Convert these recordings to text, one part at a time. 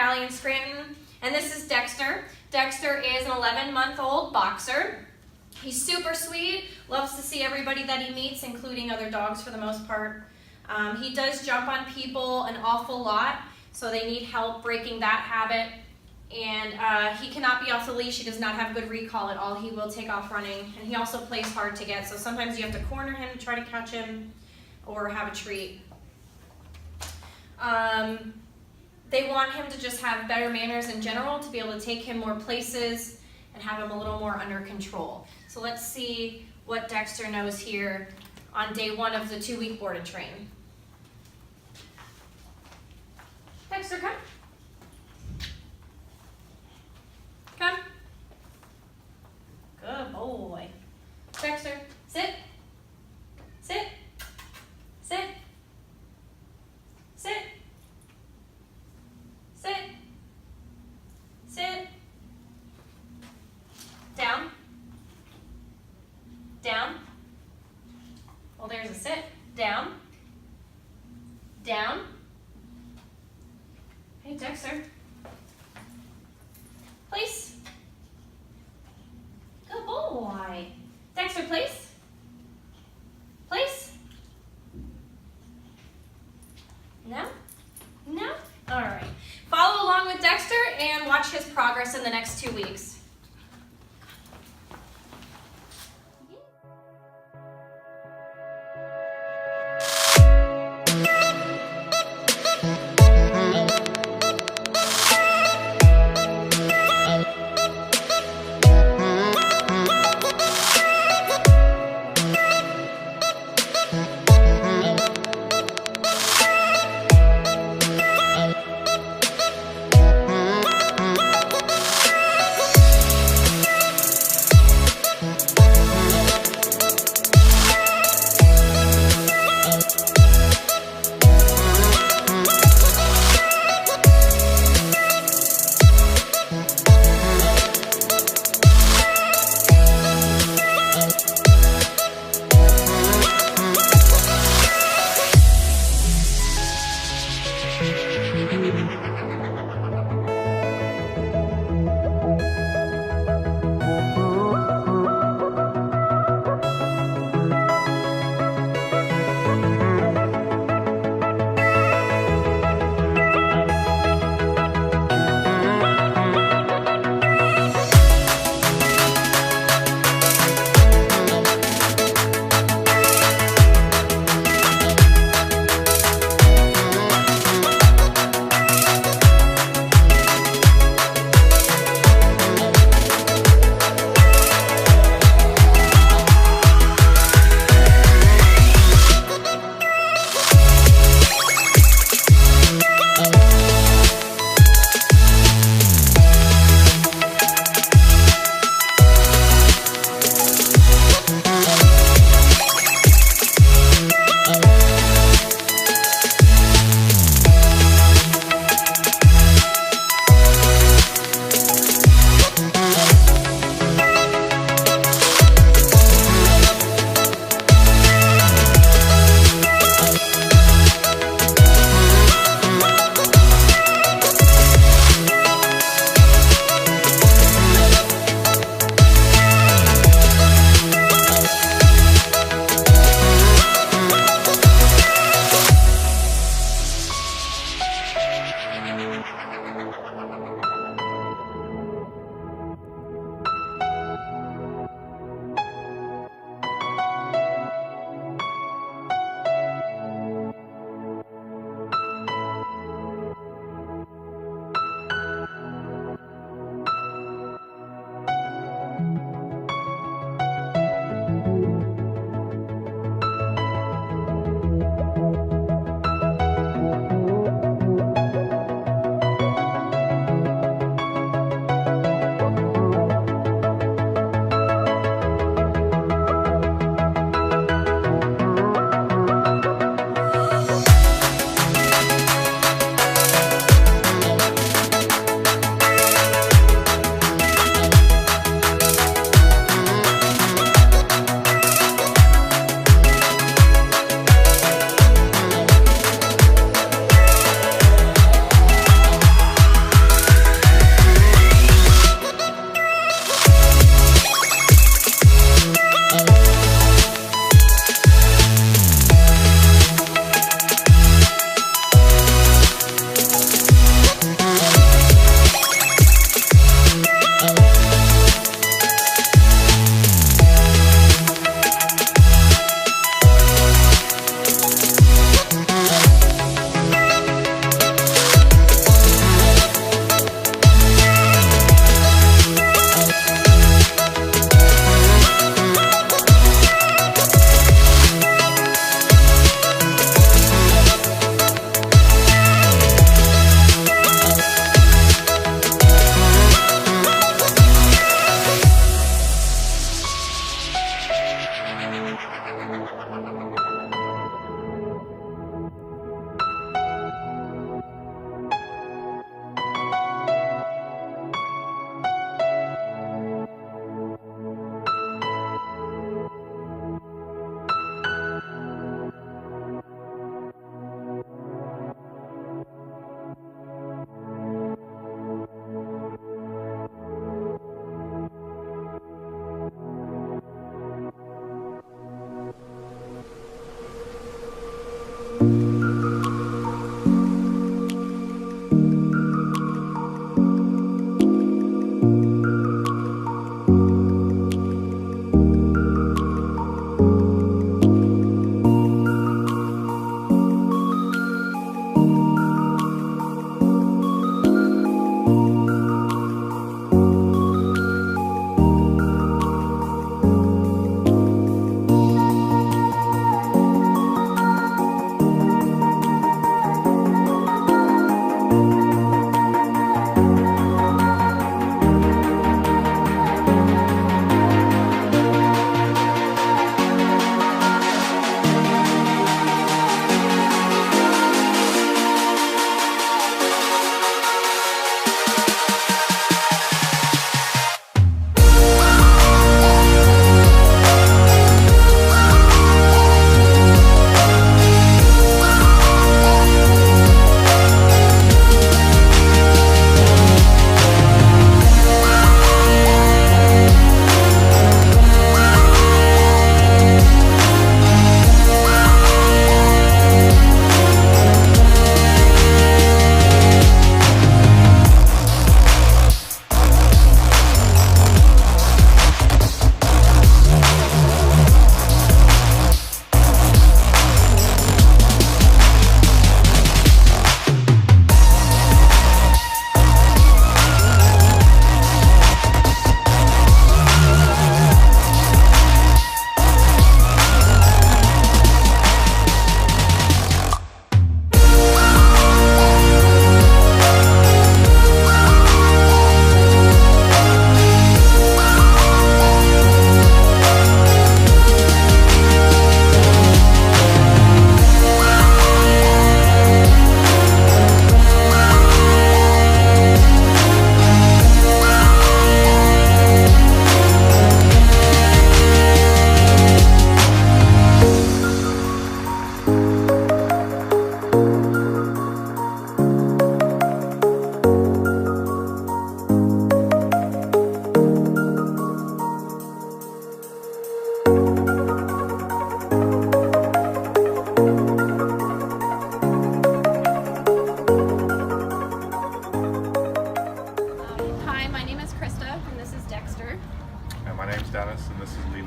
Valley in Scranton. And this is Dexter. Dexter is an 11-month-old boxer. He's super sweet, loves to see everybody that he meets, including other dogs for the most part. He does jump on people an awful lot, so they need help breaking that habit. And he cannot be off the leash. He does not have good recall at all. He will take off running, and he also plays hard to get, so sometimes you have to corner him to try to catch him or have a treat. They want him to just have better manners in general, to be able to take him more places and have him a little more under control. So let's see what Dexter knows here on day 1 of the 2-week board and train. Dexter, come. Come. Good boy. Dexter, sit. Sit. Sit. Sit. Sit. Sit. Down. Down. Well, there's a sit. Down. Down. Hey, Dexter. Place. Good boy. Dexter, place. Place. No? No? All right. Follow along with Dexter and watch his progress in the next 2 weeks.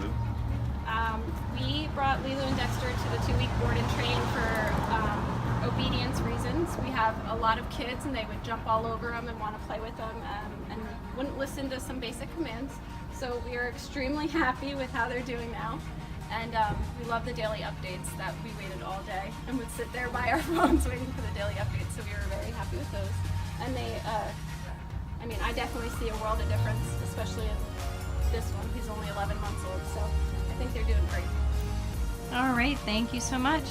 Lulu? We brought Lulu and Dexter to the 2-week board and train for obedience reasons. We have a lot of kids and they would jump all over them and want to play with them and wouldn't listen to some basic commands. So we are extremely happy with how they're doing now. And we love the daily updates that we waited all day and would sit there by our phones waiting for the daily updates. So we were very happy with those. And they, I mean, I definitely see a world of difference, especially in this one. He's only 11 months old, so I think they're doing great. All right, thank you so much.